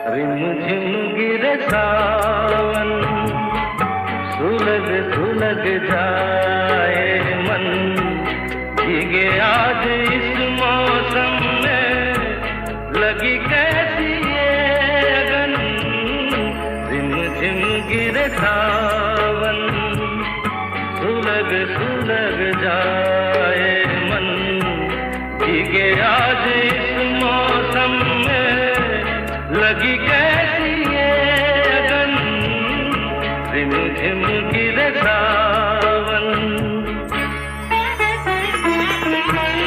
रिमझिम गिरे सावन, सुलग सुलग जाए मन, भीगे आज इस मौसम में, लगी कैसी ये अगन। रिमझिम गिरे सावन, सुलग सुलग जाए मन, भीगे आज इस मौसम में, लगी